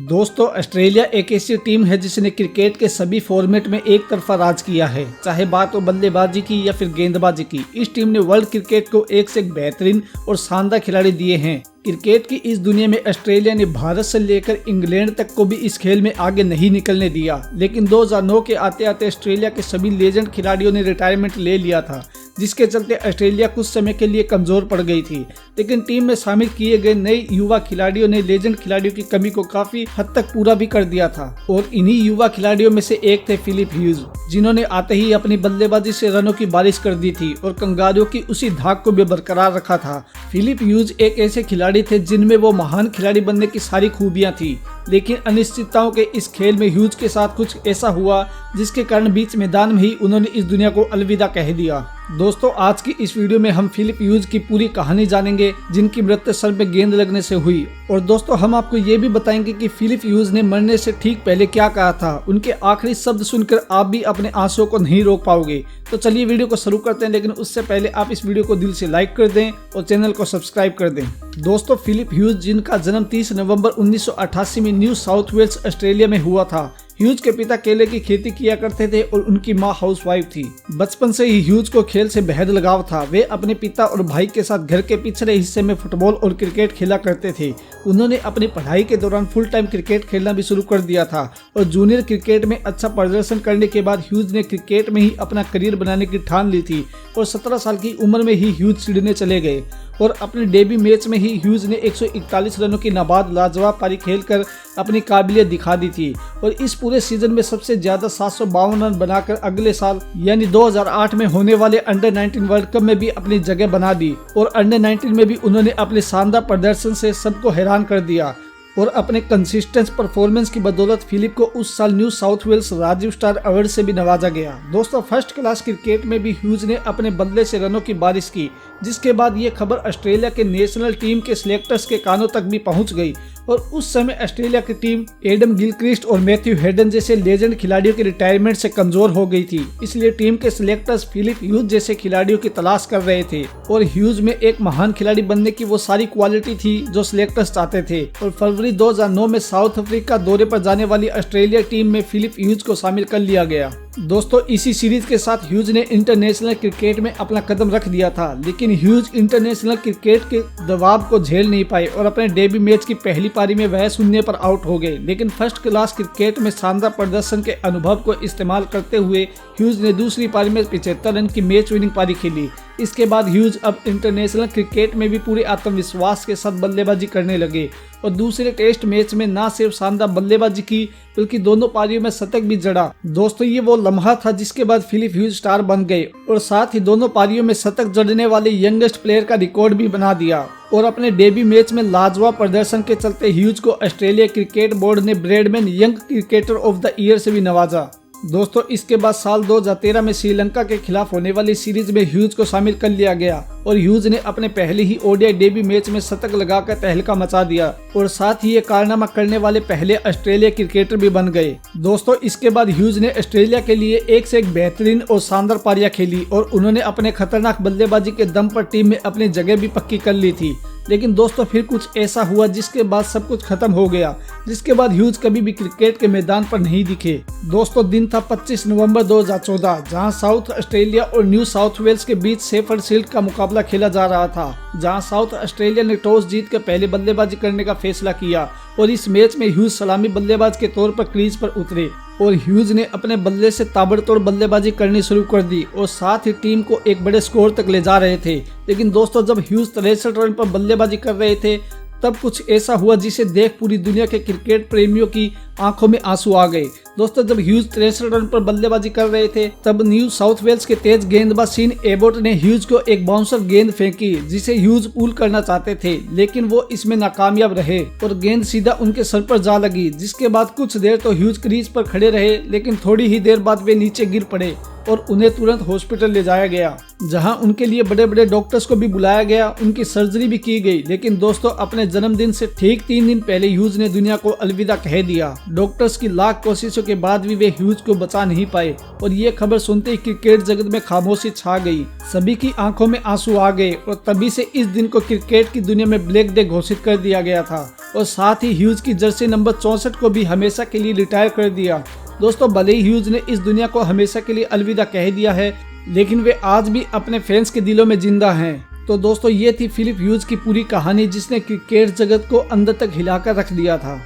दोस्तों, ऑस्ट्रेलिया एक ऐसी टीम है जिसने क्रिकेट के सभी फॉर्मेट में एक तरफा राज किया है, चाहे बात हो बल्लेबाजी की या फिर गेंदबाजी की। इस टीम ने वर्ल्ड क्रिकेट को एक से एक बेहतरीन और शानदार खिलाड़ी दिए हैं। क्रिकेट की इस दुनिया में ऑस्ट्रेलिया ने भारत से लेकर इंग्लैंड तक को भी इस खेल में आगे नहीं निकलने दिया, लेकिन 2009 के आते आते ऑस्ट्रेलिया के सभी लेजेंड खिलाड़ियों ने रिटायरमेंट ले लिया था, जिसके चलते ऑस्ट्रेलिया कुछ समय के लिए कमजोर पड़ गई थी। लेकिन टीम में शामिल किए गए नए युवा खिलाड़ियों ने लेजेंड खिलाड़ियों की कमी को काफी हद तक पूरा भी कर दिया था, और इन्हीं युवा खिलाड़ियों में से एक थे फिलिप ह्यूज, जिन्होंने आते ही अपनी बल्लेबाजी से रनों की बारिश कर दी थी और कंगारुओं की उसी धाक को भी बरकरार रखा था। फिलिप ह्यूज एक ऐसे खिलाड़ी थे जिनमें वो महान खिलाड़ी बनने की सारी खूबियां थी, लेकिन अनिश्चितताओं के इस खेल में ह्यूज के साथ कुछ ऐसा हुआ जिसके कारण बीच मैदान में ही उन्होंने इस दुनिया को अलविदा कह दिया। दोस्तों, आज की इस वीडियो में हम फिलिप ह्यूज की पूरी कहानी जानेंगे, जिनकी मृत्यु सर पे गेंद लगने से हुई। और दोस्तों, हम आपको ये भी बताएंगे कि फिलिप ह्यूज ने मरने से ठीक पहले क्या कहा था। उनके आखिरी शब्द सुनकर आप भी अपने आंसुओं को नहीं रोक पाओगे। तो चलिए वीडियो को शुरू करते हैं, लेकिन उससे पहले आप इस वीडियो को दिल से लाइक कर दें और चैनल को सब्सक्राइब कर दें। दोस्तों, फिलिप ह्यूज, जिनका जन्म 30 नवंबर 1988 में न्यू साउथ वेल्स ऑस्ट्रेलिया में हुआ था। ह्यूज के पिता केले की खेती किया करते थे और उनकी मां हाउसवाइफ थी। बचपन से ही ह्यूज को खेल से बेहद लगाव था। वे अपने पिता और भाई के साथ घर के पिछले हिस्से में फुटबॉल और क्रिकेट खेला करते थे। उन्होंने अपनी पढ़ाई के दौरान फुल टाइम क्रिकेट खेलना भी शुरू कर दिया था, और जूनियर क्रिकेट में अच्छा प्रदर्शन करने के बाद ह्यूज ने क्रिकेट में ही अपना करियर बनाने की ठान ली थी, और 17 साल की उम्र में ही ह्यूज सिडनी चले गए। और अपने डेब्यू मैच में ही ह्यूज ने 141 रनों की नाबाद लाजवाब पारी खेलकर अपनी काबिलियत दिखा दी थी, और इस पूरे सीजन में सबसे ज्यादा 752 रन बनाकर अगले साल यानी 2008 में होने वाले अंडर 19 वर्ल्ड कप में भी अपनी जगह बना दी। और अंडर 19 में भी उन्होंने अपने शानदार प्रदर्शन से सबको हैरान कर दिया, और अपने कंसिस्टेंट परफॉर्मेंस की बदौलत फिलिप को उस साल New South Wales rising star award से भी नवाजा गया। दोस्तों, फर्स्ट क्लास क्रिकेट में भी ह्यूज ने अपने बदले से रनों की बारिश की, जिसके बाद ये खबर ऑस्ट्रेलिया के नेशनल टीम के सिलेक्टर्स के कानों तक भी पहुंच गई, और उस समय ऑस्ट्रेलिया की टीम एडम गिलक्रिस्ट और मैथ्यू हेडन जैसे लेजेंड खिलाड़ियों के रिटायरमेंट से कमजोर हो गई थी। इसलिए टीम के सिलेक्टर्स फिलिप ह्यूज जैसे खिलाड़ियों की तलाश कर रहे थे, और ह्यूज में एक महान खिलाड़ी बनने की वो सारी क्वालिटी थी जो सिलेक्टर्स चाहते थे। और फरवरी 2009 में साउथ अफ्रीका दौरे पर जाने वाली ऑस्ट्रेलिया टीम में फिलिप ह्यूज को शामिल कर लिया गया। दोस्तों, इसी सीरीज के साथ ह्यूज ने इंटरनेशनल क्रिकेट में अपना कदम रख दिया था, लेकिन ह्यूज इंटरनेशनल क्रिकेट के दबाव को झेल नहीं पाए और अपने डेब्यू मैच की पहली पारी में वह शून्य पर आउट हो गए। लेकिन फर्स्ट क्लास क्रिकेट में शानदार प्रदर्शन के अनुभव को इस्तेमाल करते हुए ह्यूज ने दूसरी पारी में 75 रन की मैच विनिंग पारी खेली। इसके बाद ह्यूज अब इंटरनेशनल क्रिकेट में भी पूरे आत्मविश्वास के साथ बल्लेबाजी करने लगे, और दूसरे टेस्ट मैच में न सिर्फ शानदार बल्लेबाजी की बल्कि दोनों पारियों में शतक भी जड़ा। दोस्तों, ये वो लम्हा था जिसके बाद फिलिप ह्यूज स्टार बन गए, और साथ ही दोनों पारियों में शतक जड़ने वाले यंगेस्ट प्लेयर का रिकॉर्ड भी बना दिया। और अपने डेब्यू मैच में लाजवाब प्रदर्शन के चलते ह्यूज को ऑस्ट्रेलिया क्रिकेट बोर्ड ने Bradman young cricketer of the year से भी नवाजा। दोस्तों, इसके बाद साल 2013 में श्रीलंका के खिलाफ होने वाली सीरीज में ह्यूज को शामिल कर लिया गया, और ह्यूज ने अपने पहले ही ओडीआई डेब्यू मैच में शतक लगाकर तहलका मचा दिया, और साथ ही ये कारनामा करने वाले पहले ऑस्ट्रेलिया क्रिकेटर भी बन गए। दोस्तों, इसके बाद ह्यूज ने ऑस्ट्रेलिया के लिए एक से एक बेहतरीन और शानदार पारियां खेली, और उन्होंने अपने खतरनाक बल्लेबाजी के दम पर टीम में अपनी जगह भी पक्की कर ली थी। लेकिन दोस्तों, फिर कुछ ऐसा हुआ जिसके बाद सब कुछ खत्म हो गया, जिसके बाद ह्यूज कभी भी क्रिकेट के मैदान पर नहीं दिखे। दोस्तों, दिन था 25 नवंबर 2014, जहां साउथ ऑस्ट्रेलिया और न्यू साउथ वेल्स के बीच शेफर्ड शील्ड का मुकाबला खेला जा रहा था, जहां साउथ ऑस्ट्रेलिया ने टॉस जीत कर पहले बल्लेबाजी करने का फैसला किया, और इस मैच में ह्यूज सलामी बल्लेबाज के तौर पर क्रीज पर उतरे, और ह्यूज ने अपने बल्ले से ताबड़तोड़ बल्लेबाजी करनी शुरू कर दी, और साथ ही टीम को एक बड़े स्कोर तक ले जा रहे थे। लेकिन दोस्तों, जब ह्यूज 63 रन पर बल्लेबाजी कर रहे थे, तब कुछ ऐसा हुआ जिसे देख पूरी दुनिया के क्रिकेट प्रेमियों की आंखों में आंसू आ गए। दोस्तों, जब ह्यूज 63 रन पर बल्लेबाजी कर रहे थे, तब न्यू साउथ वेल्स के तेज गेंदबाज सीन एबोट ने ह्यूज को एक बाउंसर गेंद फेंकी, जिसे ह्यूज पुल करना चाहते थे, लेकिन वो इसमें नाकामयाब रहे, और गेंद सीधा उनके सर पर जा लगी। जिसके बाद कुछ देर तो ह्यूज क्रीज पर खड़े रहे, लेकिन थोड़ी ही देर बाद वे नीचे गिर पड़े, और उन्हें तुरंत हॉस्पिटल ले जाया गया, जहां उनके लिए बड़े बड़े डॉक्टर्स को भी बुलाया गया। उनकी सर्जरी भी की गई। लेकिन दोस्तों, अपने जन्मदिन से ठीक 3 दिन पहले ह्यूज ने दुनिया को अलविदा कह दिया। डॉक्टर्स की लाख कोशिशों के बाद भी वे ह्यूज को बचा नहीं पाए, और ये खबर सुनते ही क्रिकेट जगत में खामोशी छा गई। सभी की आंखों में आंसू आ गए, और तभी से इस दिन को क्रिकेट की दुनिया में ब्लैक डे घोषित कर दिया गया था। और साथ ही ह्यूज की जर्सी नंबर 64 को भी हमेशा के लिए रिटायर कर दिया। दोस्तों, भले ही ह्यूज ने इस दुनिया को हमेशा के लिए अलविदा कह दिया है, लेकिन वे आज भी अपने फैंस के दिलों में जिंदा हैं। तो दोस्तों, ये थी फिलिप ह्यूज की पूरी कहानी, जिसने क्रिकेट जगत को अंदर तक हिलाकर रख दिया था।